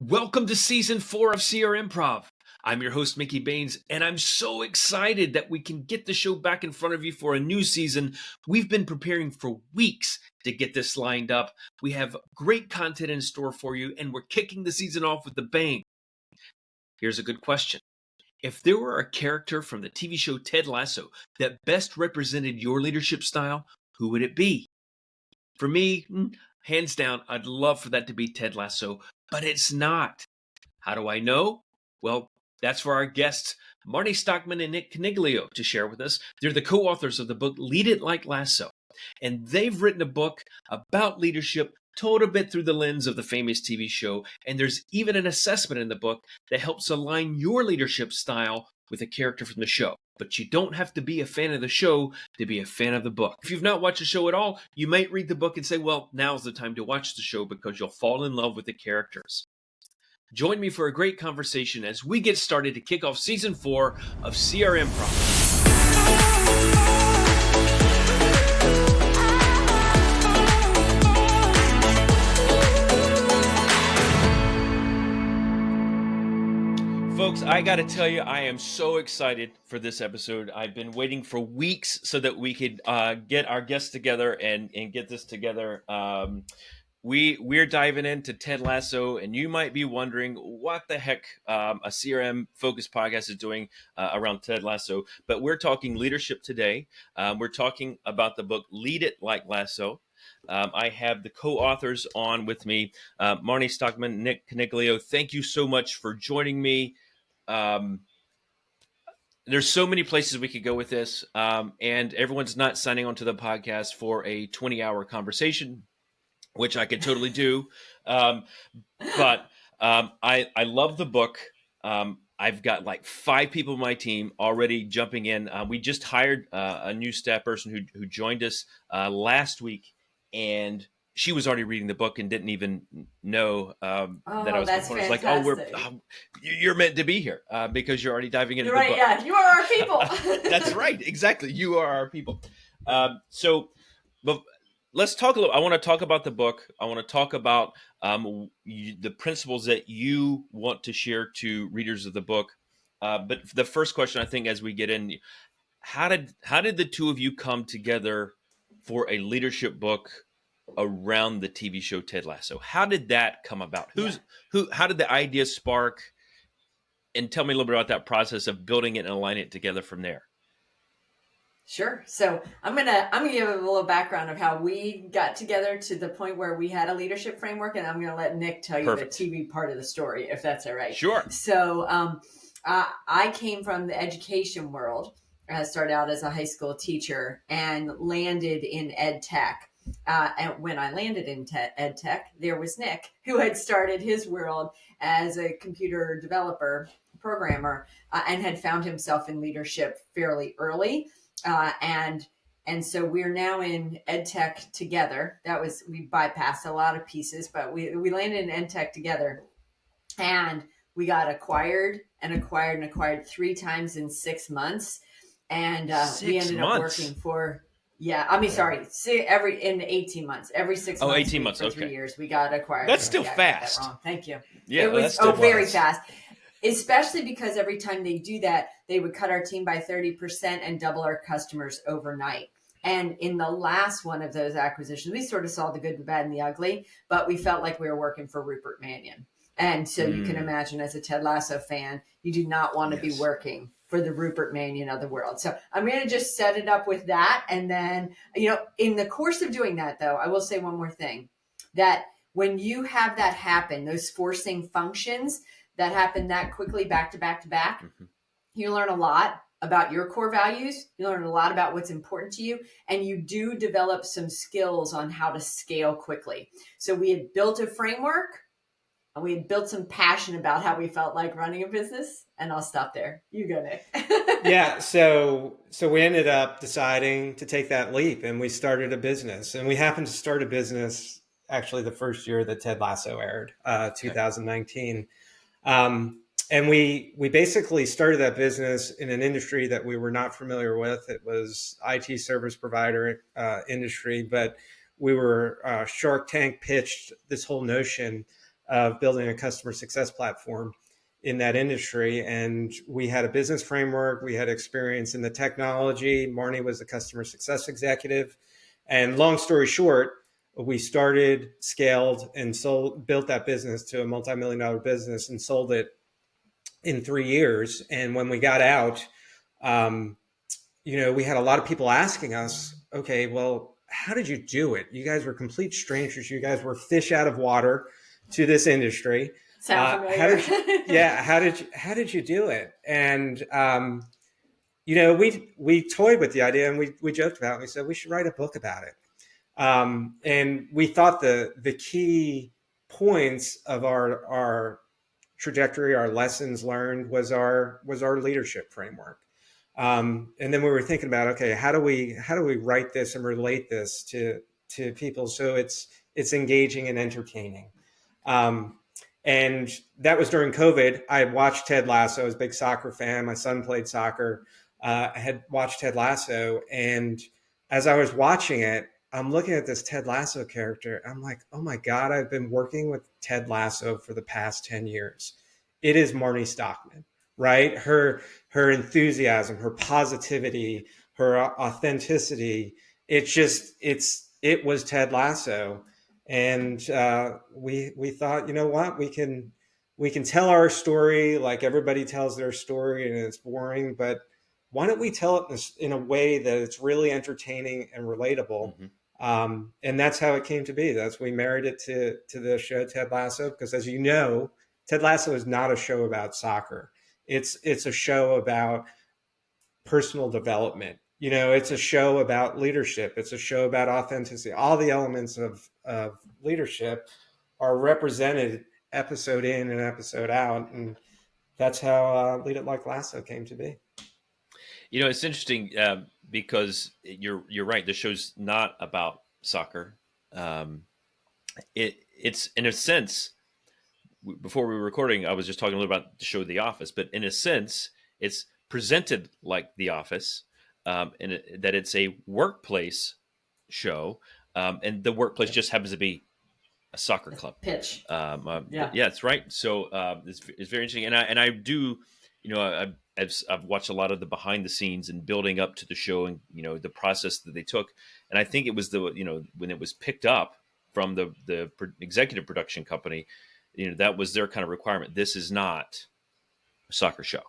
Welcome to season 4 of CR Improv. I'm your host, Mickey Baines, and I'm so excited that we can get the show back in front of you for a new season. We've been preparing for weeks to get this lined up. We have great content in store for you, and we're kicking the season off with a bang. Here's a good question. If there were a character from the TV show Ted Lasso that best represented your leadership style, who would it be? For me, hands down, I'd love for that to be Ted Lasso, but it's not. How do I know? Well, that's for our guests, Marnie, Stockman, and Nick Coniglio, to share with us. They're the co-authors of the book It Like Lasso, and they've written a book about leadership told a bit through the lens of the famous TV show, and there's even an assessment in the book that helps align your leadership style with a character from the show. But you don't have to be a fan of the show to be a fan of the book. If you've not watched the show at all, you might read the book and say, well, now's the time to watch the show because you'll fall in love with the characters. Join me for a great conversation as we get started to kick off season 4 of CR Improv. Folks, I got to tell you, I am so excited for this episode. I've been waiting for weeks so that we could get our guests together and get this together. We're diving into Ted Lasso, and you might be wondering what the heck a CRM focused podcast is doing around Ted Lasso. But we're talking leadership today. We're talking about the book It Like Lasso. I have the co-authors on with me, Marnie Stockman, Nick Coniglio. Thank you so much for joining me. There's so many places we could go with this, and everyone's not signing on to the podcast for a 20-hour conversation, which I could totally do. But I love the book. I've got like 5 people on my team already jumping in. We just hired a new staff person who joined us last week, and she was already reading the book and didn't even know that I was that's before. It's fantastic. like, you're meant to be here because you're already diving into You're the right, book. yeah, you are our people. That's right, exactly. You are our people. But let's talk a little. I want to talk about the book. I want to talk about the principles that you want to share to readers of the book. But the first question, I think, as we get in, how did the two of you come together for a leadership book around the TV show Ted Lasso? How did that come about? How did the idea spark? And tell me a little bit about that process of building it and aligning it together from there. Sure. So I'm gonna give a little background of how we got together to the point where we had a leadership framework, and I'm gonna let Nick tell you the TV part of the story, if that's all right. Sure. So I came from the education world. I started out as a high school teacher and landed in ed tech. And when I landed in ed tech, there was Nick, who had started his world as a computer developer, programmer, and had found himself in leadership fairly early. And so we're now in ed tech together. We bypassed a lot of pieces, but we landed in ed tech together, and we got acquired 3 times in 6 months. And we ended up working for, in 18 months, every 6 months. 18 months, for okay. 3 years, we got acquired. That's still fast. That wrong. Thank you. Yeah, it was very fast. Especially because every time they do that, they would cut our team by 30% and double our customers overnight. And in the last one of those acquisitions, we sort of saw the good, the bad, and the ugly, but we felt like we were working for Rupert Mannion. And so you can imagine, as a Ted Lasso fan, you do not want to be working for the Rupert Mannion of the world. So I'm going to just set it up with that. And then, in the course of doing that, though, I will say one more thing, that when you have that happen, those forcing functions that happen that quickly, back to back to back, you learn a lot about your core values. You learn a lot about what's important to you, and you do develop some skills on how to scale quickly. So we had built a framework, and we had built some passion about how we felt like running a business. And I'll stop there. You go, Nick. Yeah. So we ended up deciding to take that leap, and we started a business. And we happened to start a business actually the first year that Ted Lasso aired, 2019. And we basically started that business in an industry that we were not familiar with. It was IT service provider industry, but we were Shark Tank pitched this whole notion of building a customer success platform in that industry. And we had a business framework. We had experience in the technology. Marnie was the customer success executive. And long story short, we started, scaled, and built that business to a multi-million-dollar business and sold it in 3 years. And when we got out, we had a lot of people asking us, okay, well, how did you do it? You guys were complete strangers. You guys were fish out of water to this industry. Sound familiar? How did you do it? And we toyed with the idea, and we joked about it. We said we should write a book about it. And we thought the key points of our trajectory, our lessons learned, was our leadership framework. And then we were thinking about, okay, how do we write this and relate this to people so it's engaging and entertaining. And that was during COVID. I had watched Ted Lasso. I was a big soccer fan. My son played soccer. I had watched Ted Lasso, and as I was watching it, I'm looking at this Ted Lasso character. I'm like, oh my God, I've been working with Ted Lasso for the past 10 years. It is Marnie Stockman, right? Her enthusiasm, her positivity, her authenticity. It was Ted Lasso. And we thought, you know what, we can tell our story like everybody tells their story, and it's boring, but why don't we tell it in a way that it's really entertaining and relatable? Mm-hmm. And that's how it came to be. We married it to the show Ted Lasso, because as you know, Ted Lasso is not a show about soccer. It's a show about personal development. It's a show about leadership. It's a show about authenticity. All the elements of leadership are represented episode in and episode out. And that's how Lead It Like Lasso came to be. It's interesting because you're right. The show's not about soccer. It's in a sense, before we were recording, I was just talking a little about the show The Office, but in a sense, it's presented like The Office, and that it's a workplace show, and the workplace just happens to be a soccer club pitch. Yeah, that's right. So it's very interesting, and I do, I've watched a lot of the behind the scenes and building up to the show, and the process that they took, and I think it was when it was picked up from the executive production company, that was their kind of requirement. This is not a soccer show.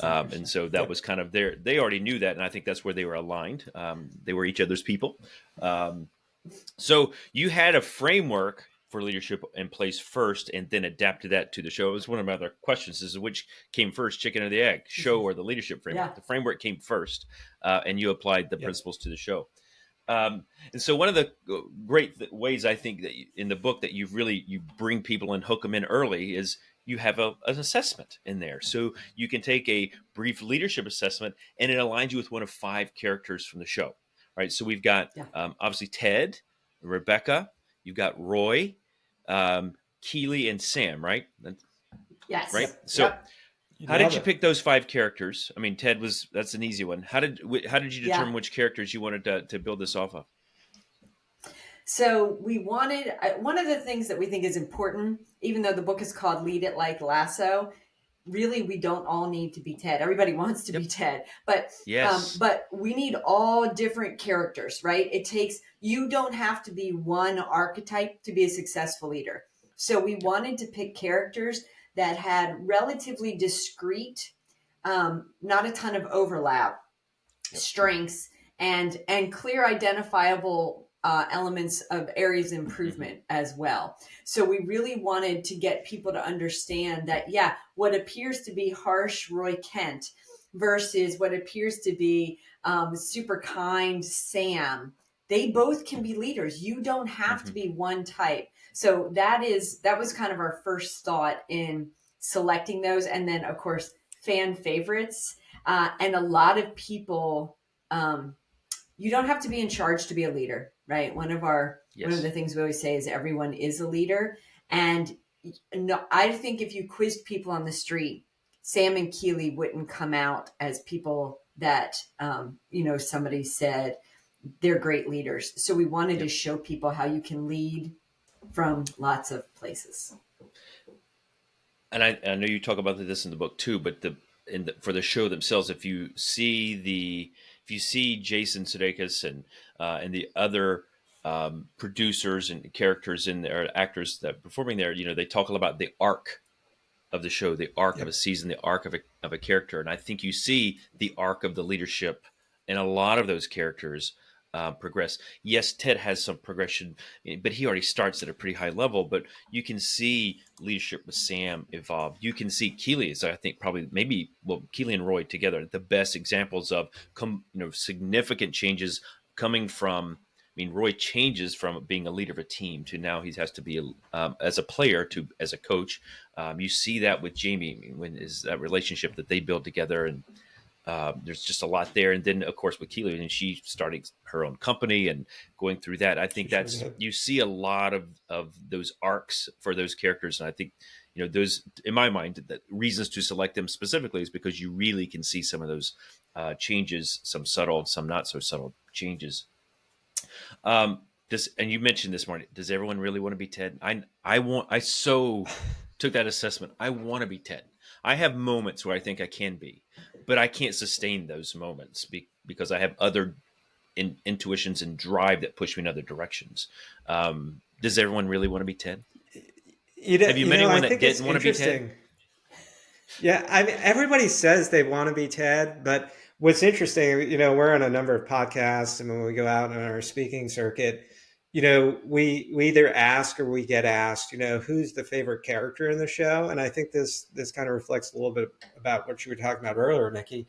And so that was kind of they already knew that. And I think that's where they were aligned. They were each other's people. So you had a framework for leadership in place first, and then adapted that to the show. It was one of my other questions, is which came first, chicken or the egg, show or the leadership framework? Yeah. The framework came first, and you applied the principles to the show. And so one of the great ways I think that in the book that you bring people and hook them in early is you have an assessment in there. So you can take a brief leadership assessment, and it aligns you with one of 5 characters from the show, right? So we've got obviously Ted, Rebecca, you've got Roy, Keely, and Sam, right? Yes. Right. So how did you pick those 5 characters? I mean, Ted that's an easy one. How did you determine which characters you wanted to build this off of? So we wanted, one of the things that we think is important, even though the book is called Lead It Like Lasso, really we don't all need to be Ted. Everybody wants to be Ted, but yes. But we need all different characters, right? You don't have to be one archetype to be a successful leader. So we wanted to pick characters that had relatively discrete, not a ton of overlap, strengths, and clear identifiable elements of areas of improvement as well. So we really wanted to get people to understand that, what appears to be harsh Roy Kent versus what appears to be super kind Sam, they both can be leaders. You don't have to be one type. So that was kind of our first thought in selecting those. And then of course, fan favorites, and a lot of people, you don't have to be in charge to be a leader, right? One of the things we always say is everyone is a leader. And I think if you quizzed people on the street, Sam and Keely wouldn't come out as people that, somebody said they're great leaders. So we wanted to show people how you can lead from lots of places. and I know you talk about this in the book too, but for the show themselves, if you see Jason Sudeikis and the other producers and characters in there, actors that are performing there, they talk about the arc of the show, the arc of a season, the arc of a character. And I think you see the arc of the leadership in a lot of those characters progress. Yes, Ted has some progression, but he already starts at a pretty high level. But you can see leadership with Sam evolve. You can see Keely is, I think, Keely and Roy together, the best examples of significant changes coming from. I mean, Roy changes from being a leader of a team to now he has to be as a player to as a coach. You see that with Jamie when is that relationship that they build together, and there's just a lot there. And then, of course, with Keely, and she starting her own company and going through that, I think you see a lot of those arcs for those characters, and I think those, in my mind, the reasons to select them specifically is because you really can see some of those changes, some subtle, some not so subtle changes. And you mentioned this morning, does everyone really want to be Ted? I so took that assessment. I want to be Ted. I have moments where I think I can be, but I can't sustain those moments because I have other intuitions and drive that push me in other directions. Does everyone really want to be Ted? Have you met anyone that didn't want to be Ted? Yeah, I mean, everybody says they want to be Ted, but what's interesting, we're on a number of podcasts, and when we go out on our speaking circuit, we either ask or we get asked, who's the favorite character in the show, and I think this kind of reflects a little bit about what you were talking about earlier, Nikki.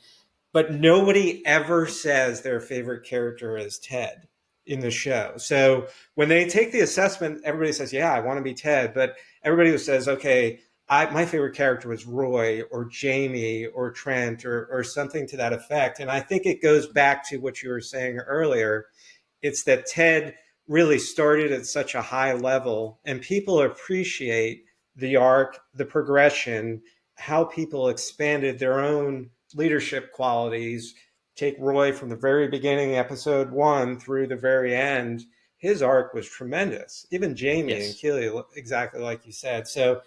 But nobody ever says their favorite character is Ted in the show. So when they take the assessment, everybody says, "Yeah, I want to be Ted," but everybody who says, "Okay, my favorite character was Roy or Jamie or Trent or something to that effect." And I think it goes back to what you were saying earlier. It's that Ted really started at such a high level, and people appreciate the arc, the progression, how people expanded their own leadership qualities. Take Roy from the very beginning, episode 1, through the very end. His arc was tremendous. Even Jamie and Keely, exactly like you said. So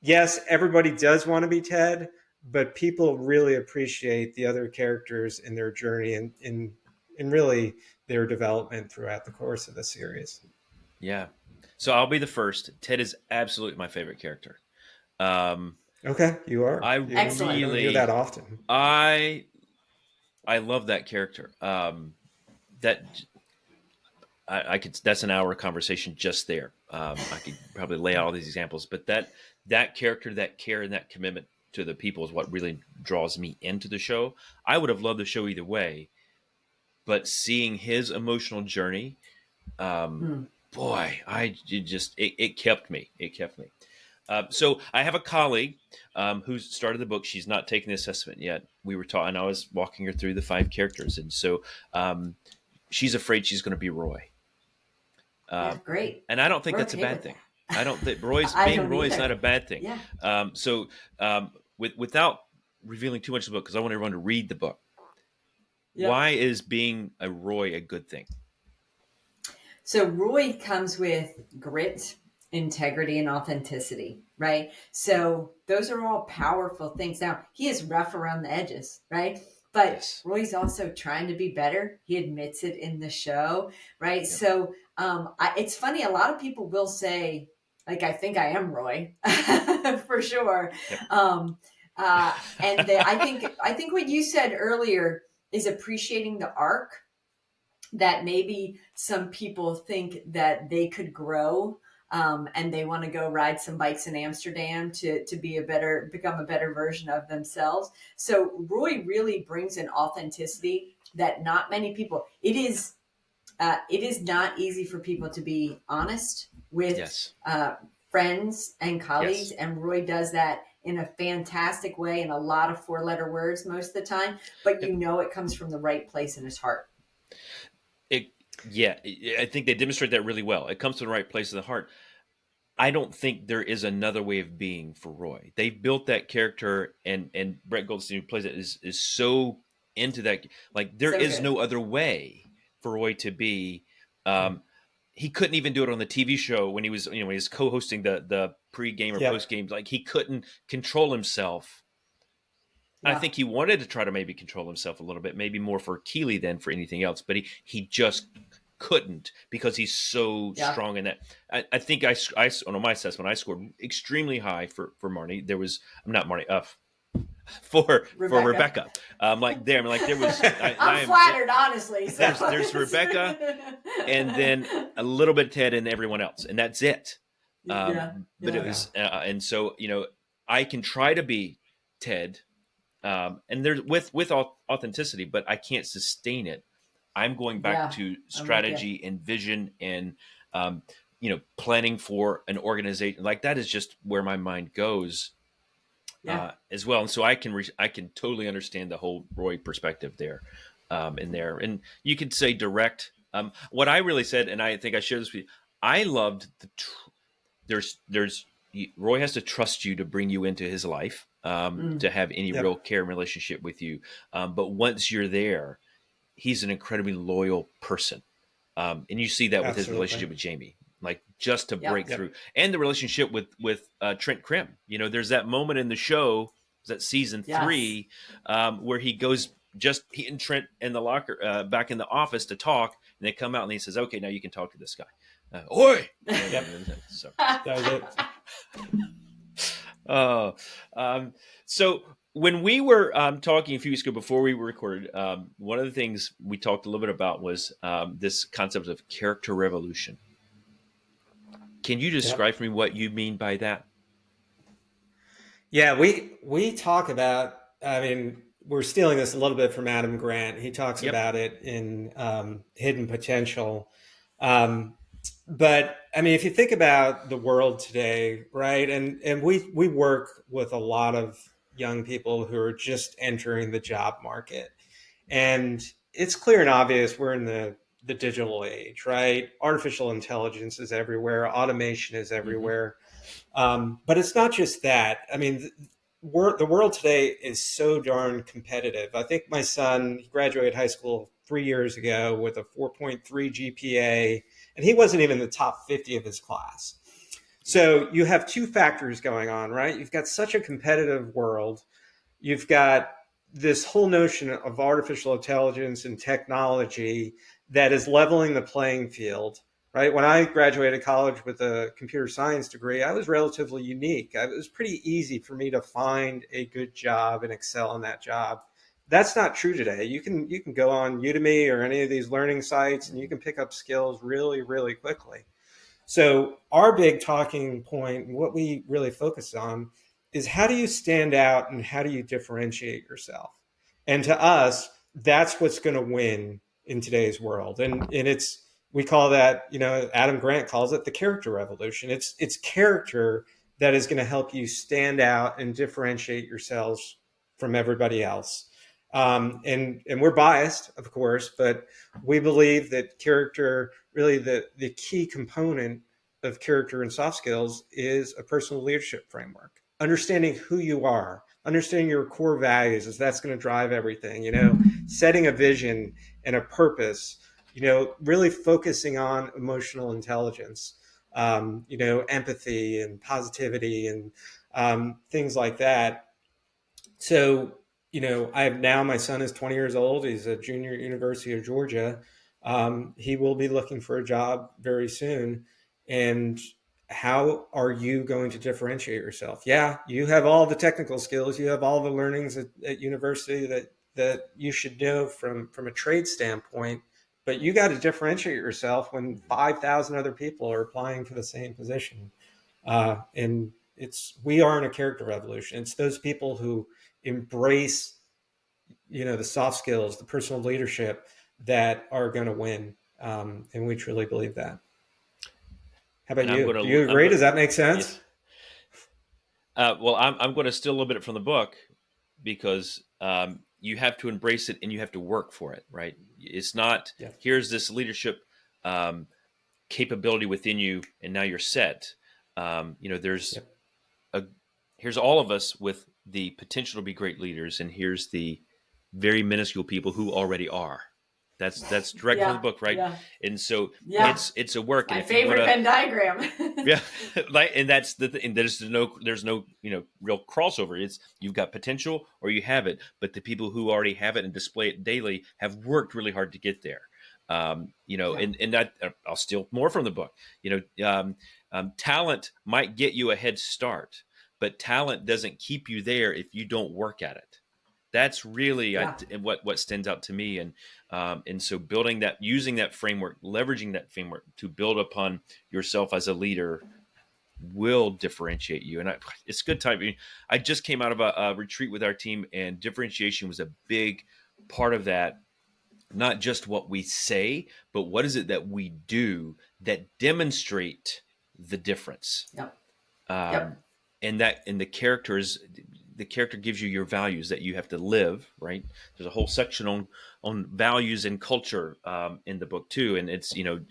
yes, everybody does want to be Ted, but people really appreciate the other characters in their journey and in really their development throughout the course of the series. Yeah. So I'll be the first. Ted is absolutely my favorite character. Okay, you are. I Excellent. You don't hear that often. I love that character. That I could. That's an hour conversation just there. I could probably lay out all these examples, but that character, that care, and that commitment to the people is what really draws me into the show. I would have loved the show either way, but seeing his emotional journey, boy, it kept me. It kept me. So I have a colleague who's started the book. She's not taken the assessment yet. We were talking. I was walking her through the 5 characters, and so she's afraid she's going to be Roy. Great. And I don't think that's a bad thing. I don't think Roy is not a bad thing. Yeah. Without revealing too much of the book, because I want everyone to read the book. Yeah. Why is being a Roy a good thing? So Roy comes with grit, integrity, and authenticity, right? So those are all powerful things. Now, he is rough around the edges, right? But yes. Roy's also trying to be better. He admits it in the show, right? Yep. So it's funny. A lot of people will say, like, I think I am Roy for sure. Yep. I think what you said earlier is appreciating the arc, that maybe some people think that they could grow and they want to go ride some bikes in Amsterdam to become a better version of themselves. So Roy really brings an authenticity that not many people. It is not easy for people to be honest with yes. Friends and colleagues, yes. and Roy does that in a fantastic way, in a lot of 4-letter words most of the time. But it comes from the right place in his heart. I think they demonstrate that really well. It comes to the right place in the heart. I don't think there is another way of being for Roy. They've built that character, and Brett Goldstein, who plays it, is so into that. Like, there is no other way for Roy to be. He couldn't even do it on the TV show when he was, when he was co-hosting the pre-game or Yep. post-game. Like he couldn't control himself. Yeah. I think he wanted to try to maybe control himself a little bit, maybe more for Keeley than for anything else, but he just couldn't because he's so Yeah. strong in that. I think on my assessment, I scored extremely high for Marnie. There was, I'm not Marnie, for Rebecca. There was. I'm flattered, honestly. So. There's Rebecca, and then a little bit Ted and everyone else, and that's it. But it was, and so I can try to be Ted, and there's with authenticity, but I can't sustain it. I'm going back to strategy and vision and planning for an organization. Like that is just where my mind goes. As well, and so I can totally understand the whole Roy perspective there, and you could say direct. What I really said, and I think I shared this with you, I loved there's Roy has to trust you to bring you into his life, to have any real care and relationship with you. But once you're there, he's an incredibly loyal person, and you see that with his relationship with Jamie. Like just to break through, and the relationship with Trent Krim. There's that moment in the show, that season 3, where he goes he and Trent in the locker, back in the office to talk, and they come out and he says, "Okay, now you can talk to this guy." Oi! So that was it. So when we were talking a few weeks ago before we recorded, one of the things we talked a little bit about was this concept of character revolution. Can you describe for me what you mean by that? Yeah, we talk about, I mean, we're stealing this a little bit from Adam Grant. He talks about it in Hidden Potential. But I mean, if you think about the world today, right? And we work with a lot of young people who are just entering the job market. And it's clear and obvious we're in the digital age, right? Artificial intelligence is everywhere. Automation is everywhere. But it's not just that. I mean, the world today is so darn competitive. I think my son, he graduated high school 3 years ago with a 4.3 GPA, and he wasn't even in the top 50 of his class. So you have two factors going on, right? You've got such a competitive world. You've got this whole notion of artificial intelligence and technology that is leveling the playing field, right? When I graduated college with a computer science degree, I was relatively unique. It was pretty easy for me to find a good job and excel in that job. That's not true today. You can go on Udemy or any of these learning sites and you can pick up skills really, really quickly. So our big talking point, and what we really focus on, is how do you stand out and how do you differentiate yourself? And to us, that's what's going to win in today's world. And it's, we call that, Adam Grant calls it the character revolution. It's character that is going to help you stand out and differentiate yourselves from everybody else. And we're biased, of course, but we believe that character, really the key component of character and soft skills, is a personal leadership framework. Understanding who you are, understanding your core values, as that's going to drive everything, setting a vision and a purpose, really focusing on emotional intelligence, empathy and positivity and things like that. So, my son is 20 years old. He's a junior at University of Georgia. He will be looking for a job very soon. And how are you going to differentiate yourself? Yeah, you have all the technical skills. You have all the learnings at university that you should know from a trade standpoint. But you got to differentiate yourself when 5,000 other people are applying for the same position. And we are in a character revolution. It's those people who embrace, the soft skills, the personal leadership, that are going to win. And we truly believe that. How about you? Do you agree? Does that make sense? Yes. Well, I'm going to steal a little bit from the book, because you have to embrace it and you have to work for it, right? It's not, here's this leadership capability within you and now you're set. Here's all of us with the potential to be great leaders, and here's the very minuscule people who already are. That's direct from the book, right? Yeah. And so Yeah. it's a work. My And if you favorite want to, Venn diagram. yeah, like, and that's and there's no real crossover. It's you've got potential or you have it, but the people who already have it and display it daily have worked really hard to get there. Yeah. And that I'll steal more from the book. Talent might get you a head start, but talent doesn't keep you there if you don't work at it. That's really Yeah. what stands out to me, and so building that, using that framework, leveraging that framework to build upon yourself as a leader will differentiate you. And it's good time. I just came out of a retreat with our team, and differentiation was a big part of that. Not just what we say, but what is it that we do that demonstrate the difference. Yep. Um, and the character gives you your values that you have to live, right? There's a whole section on values and culture in the book too, and it's the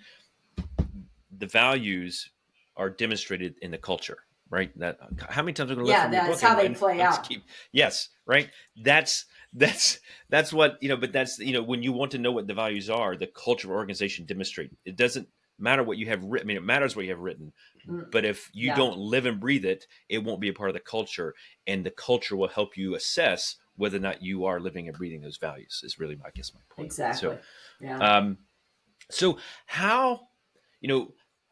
values are demonstrated in the culture, right? That how many times are we going to live from your That's book? how they play out. Yes, right. That's what But that's when you want to know what the values are, the culture of organization demonstrate. It doesn't matter what you have written. I mean, it matters what you have written, but if you don't live and breathe it, it won't be a part of the culture, and the culture will help you assess whether or not you are living and breathing those values. Is really, I guess, my point. Exactly. So how,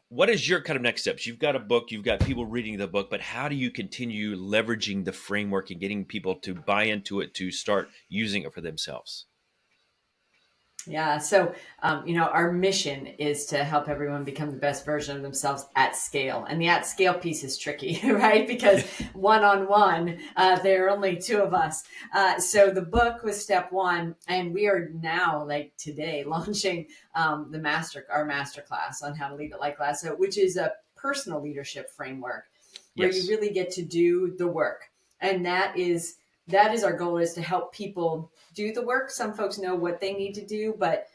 what is your kind of next steps? You've got a book, you've got people reading the book, but how do you continue leveraging the framework and getting people to buy into it, to start using it for themselves? Yeah. So, our mission is to help everyone become the best version of themselves at scale. And the at scale piece is tricky, right? Because one-on-one, there are only two of us. So the book was step one. And we are now, like today, launching our masterclass on how to lead it like Lasso, which is a personal leadership framework where you really get to do the work. And that is our goal, is to help people do the work. Some folks know what they need to do, but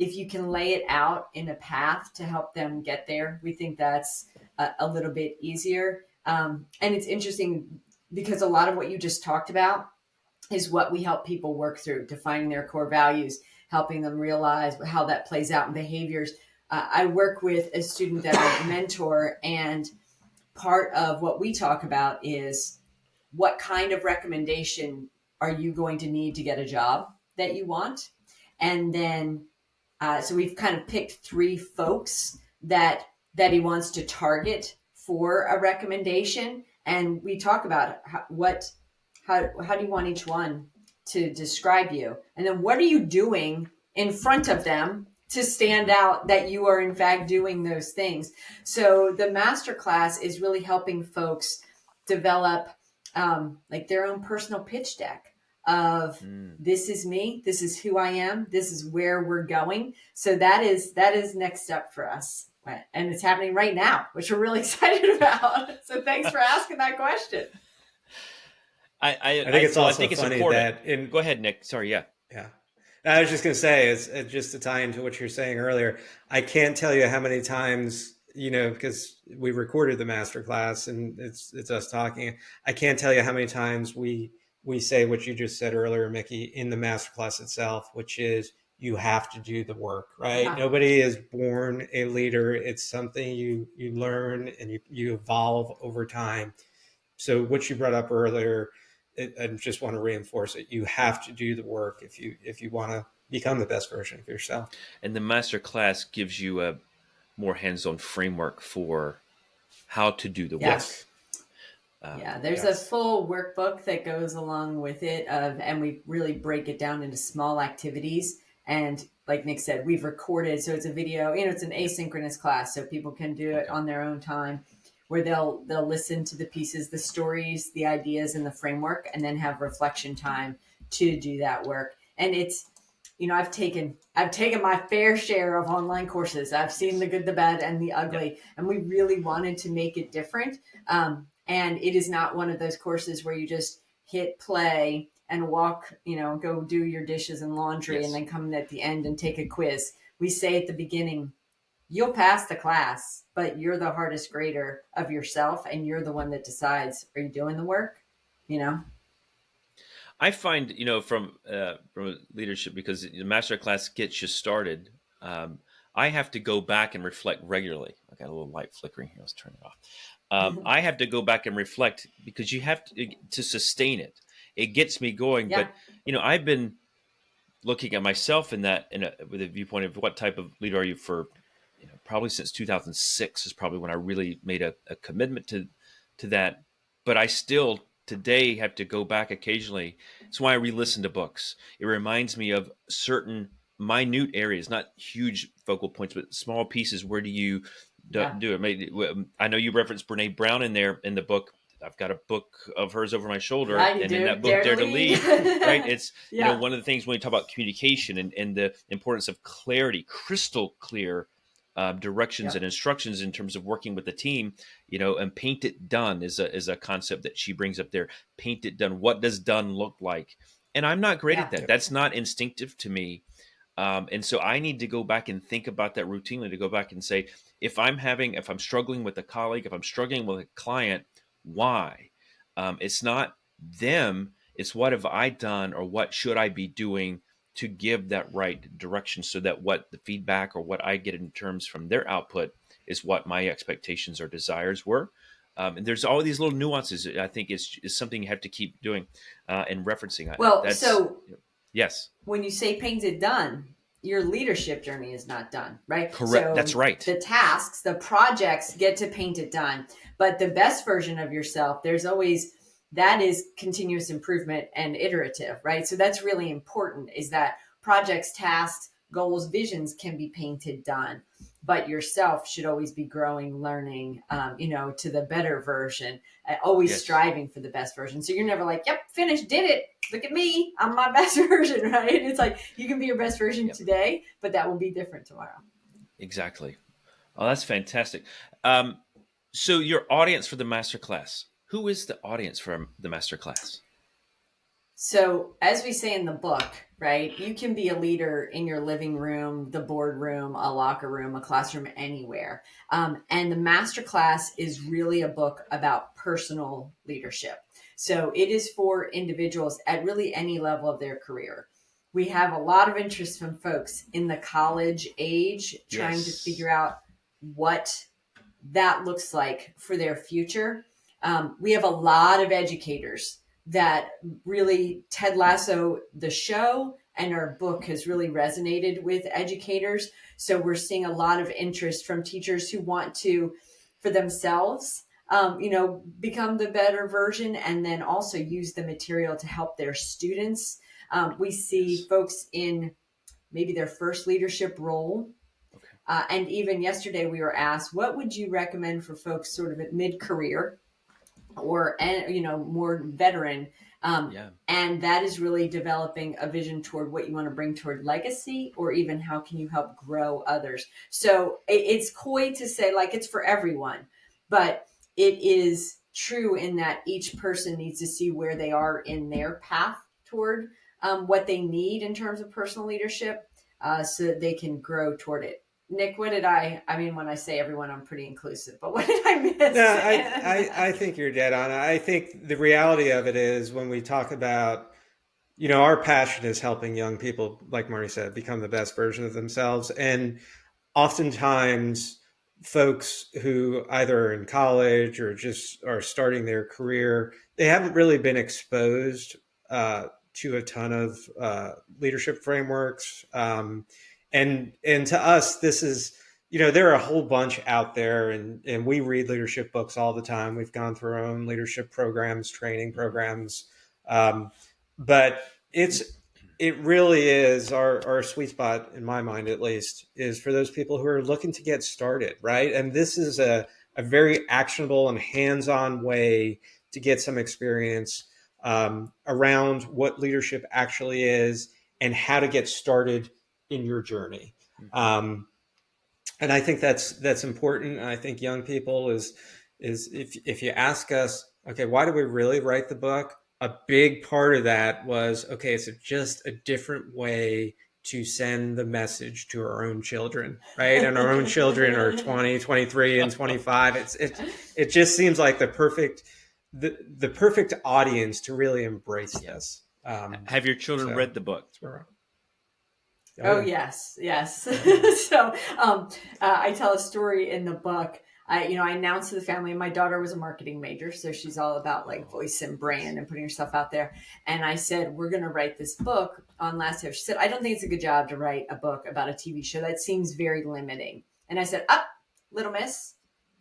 if you can lay it out in a path to help them get there, we think that's a little bit easier. And it's interesting because a lot of what you just talked about is what we help people work through, defining their core values, helping them realize how that plays out in behaviors. I work with a student that I mentor, and part of what we talk about is what kind of recommendation are you going to need to get a job that you want? And then, so we've kind of picked 3 folks that he wants to target for a recommendation. And we talk about how do you want each one to describe you? And then what are you doing in front of them to stand out that you are in fact doing those things? So the masterclass is really helping folks develop like their own personal pitch deck of this is me, this is who I am, this is where we're going. So that is next step for us. And it's happening right now, which we're really excited about. So thanks for asking that question. I think it's funny important. That go ahead, Nick. Sorry. Yeah. I was just going to say, it's just to tie into what you're saying earlier. I can't tell you how many times, because we recorded the masterclass and it's us talking. I can't tell you how many times we say what you just said earlier, Mickey, in the masterclass itself, which is you have to do the work, right? Yeah. Nobody is born a leader. It's something you learn and you evolve over time. So what you brought up earlier, I just want to reinforce it. You have to do the work if you want to become the best version of yourself. And the masterclass gives you a more hands-on framework for how to do the work. There's a full workbook that goes along with it, and we really break it down into small activities. And like Nick said, we've recorded, so it's a video. It's an asynchronous class, so people can do it on their own time, where they'll listen to the pieces, the stories, the ideas, and the framework, and then have reflection time to do that work. And it's, I've taken my fair share of online courses. I've seen the good, the bad, and the ugly, and we really wanted to make it different. And it is not one of those courses where you just hit play and walk, go do your dishes and laundry, and then come at the end and take a quiz. We say at the beginning, you'll pass the class, but you're the hardest grader of yourself, and you're the one that decides, are you doing the work? I find, from leadership, because the masterclass gets you started. I have to go back and reflect regularly. I got a little light flickering here. Let's turn it off. I have to go back and reflect because you have to sustain it. It gets me going, Yeah. but I've been looking at myself with a viewpoint of what type of leader are you for, probably since 2006 is probably when I really made a commitment to that. But I still today have to go back occasionally. That's why I re-listen to books. It reminds me of certain minute areas, not huge focal points, but small pieces. Where do you do it? I know you referenced Brene Brown in there in the book. I've got a book of hers over my shoulder, Yeah, you and do. in that book, Dare to Lead, right? It's Yeah. one of the things when we talk about communication and the importance of clarity, crystal clear directions and instructions in terms of working with the team, and paint it done is a concept that she brings up there. Paint it done. What does done look like? And I'm not great at that. Yep. That's not instinctive to me. And so I need to go back and think about that routinely, to go back and say, if I'm struggling with a colleague, if I'm struggling with a client, why? It's not them. It's what have I done, or what should I be doing to give that right direction, so that what the feedback or what I get in terms from their output is what my expectations or desires were. And there's all these little nuances. I think is something you have to keep doing and referencing. Well, yes. When you say paint it done, your leadership journey is not done, right? Correct. So that's right. The tasks, the projects get to paint it done, but the best version of yourself, that is continuous improvement and iterative, right? So that's really important, is that projects, tasks, goals, visions can be painted done, but yourself should always be growing, learning, to the better version, always striving for the best version. So you're never like, yep, finished, did it. Look at me. I'm my best version, right? It's like you can be your best version today, but that will be different tomorrow. Exactly. Oh, that's fantastic. So your audience for the masterclass, who is the audience for the masterclass? So as we say in the book, right, you can be a leader in your living room, the boardroom, a locker room, a classroom, anywhere. And the masterclass is really a book about personal leadership. So it is for individuals at really any level of their career. We have a lot of interest from folks in the college age trying to figure out what that looks like for their future. We have a lot of educators that really, Ted Lasso, the show, and our book has really resonated with educators. So we're seeing a lot of interest from teachers who want to, for themselves, become the better version, and then also use the material to help their students. We see folks in maybe their first leadership role. And even yesterday we were asked, what would you recommend for folks sort of at mid-career or, more veteran? And that is really developing a vision toward what you want to bring toward legacy, or even how can you help grow others. So it's coy to say like it's for everyone, but it is true in that each person needs to see where they are in their path toward what they need in terms of personal leadership, so that they can grow toward it. Nick, when I say everyone, I'm pretty inclusive, but what did I miss? No, I think you're dead on. I think the reality of it is, when we talk about, our passion is helping young people, like Marnie said, become the best version of themselves. And oftentimes folks who either are in college or just are starting their career, they haven't really been exposed to a ton of leadership frameworks. And to us, this is, there are a whole bunch out there, and we read leadership books all the time. We've gone through our own leadership programs, training programs. But it really is our sweet spot, in my mind at least, is for those people who are looking to get started, right? And this is a very actionable and hands-on way to get some experience around what leadership actually is and how to get started in your journey. And I think that's important. And I think young people is if you ask us, okay, why do we really write the book? A big part of that was, okay, it's just a different way to send the message to our own children, right? And our own children are 20, 23, and 25. It just seems like the perfect audience to really embrace this. Have your children So read the book? that's where Oh, yes. So I tell a story in the book. I announced to the family, my daughter was a marketing major, so she's all about like voice and brand and putting yourself out there. And I said, we're going to write this book on Lasso. She said, I don't think it's a good job to write a book about a TV show. That seems very limiting. And I said, little miss,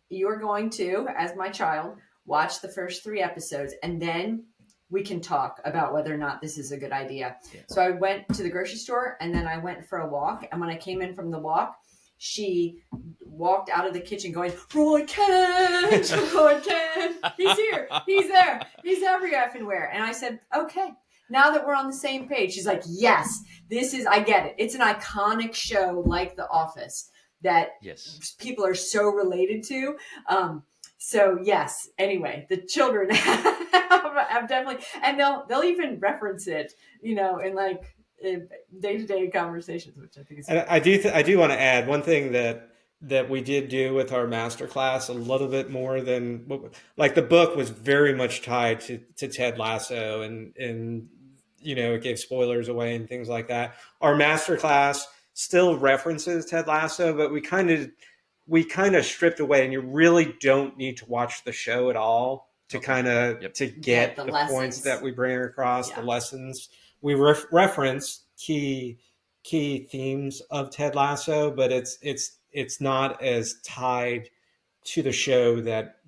you're going to, as my child, watch the first 3 episodes, and then we can talk about whether or not this is a good idea. Yeah. So I went to the grocery store, and then I went for a walk. And when I came in from the walk, she walked out of the kitchen going, Roy Kent, he's here, he's there, he's every effing where. And I said, okay, now that we're on the same page. She's like, yes, I get it. It's an iconic show like The Office that people are so related to. So yes, anyway, the children have definitely, and they'll even reference it, in like day-to-day conversations, which I think is. And I do want to add one thing that we did do with our masterclass a little bit more than like the book was very much tied to Ted Lasso and it gave spoilers away and things like that. Our masterclass still references Ted Lasso, but we kind of stripped away, and you really don't need to watch the show at all to to get the points that we bring across, the lessons. We reference key themes of Ted Lasso, but it's not as tied to the show that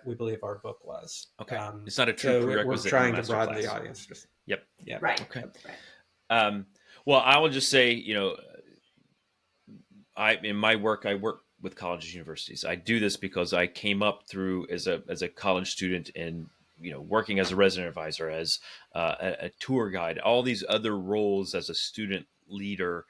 we believe our book was. Okay, it's not a true prerequisite. We're trying to broaden the audience. Yep. Yeah. Right. Okay. Right. Well, I will just say, in my work, I work with colleges and universities. I do this because I came up through as a college student and working as a resident advisor, as a tour guide, all these other roles as a student leader,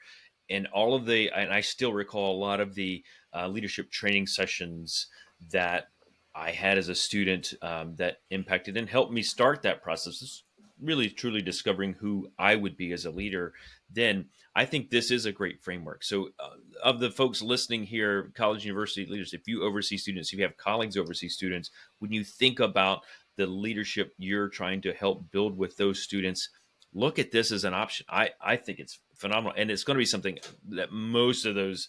and I still recall a lot of the leadership training sessions that I had as a student that impacted and helped me start that process. Really truly discovering who I would be as a leader. Then I think this is a great framework. So of the folks listening here, college, university leaders, if you oversee students, if you have colleagues oversee students, when you think about the leadership you're trying to help build with those students, look at this as an option. I think it's phenomenal. And it's going to be something that most of those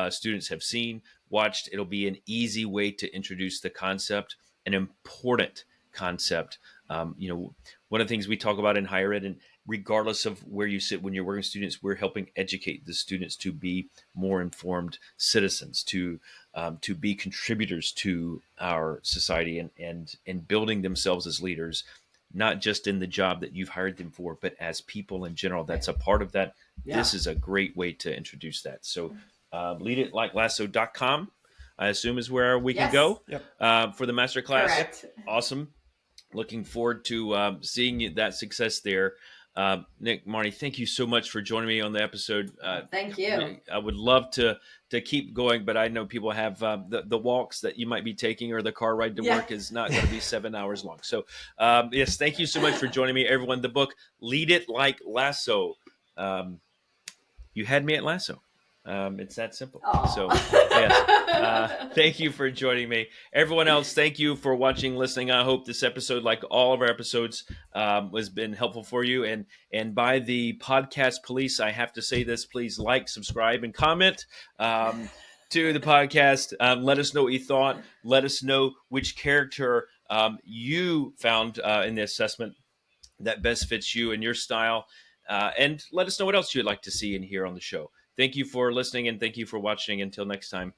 students have seen, watched. It'll be an easy way to introduce the concept, an important concept. One of the things we talk about in higher ed, and regardless of where you sit when you're working with students, we're helping educate the students to be more informed citizens, to be contributors to our society and building themselves as leaders, not just in the job that you've hired them for, but as people in general. That's a part of that. Yeah. This is a great way to introduce that. So leaditlikelasso.com, I assume, is where we can go for the masterclass. Correct. Awesome. Looking forward to seeing that success there. Nick, Marnie, thank you so much for joining me on the episode. Thank you. I would love to keep going, but I know people have the walks that you might be taking, or the car ride to work is not going to be 7 hours long. So yes, thank you so much for joining me, everyone. The book, Lead It Like Lasso. You had me at Lasso. It's that simple. Aww. So yes, thank you for joining me. Everyone else, thank you for watching, listening. I hope this episode, like all of our episodes, has been helpful for you. And by the podcast police, I have to say this: please like, subscribe, and comment to the podcast. Let us know what you thought. Let us know which character you found in the assessment that best fits you and your style. And let us know what else you'd like to see and hear on the show. Thank you for listening, and thank you for watching. Until next time,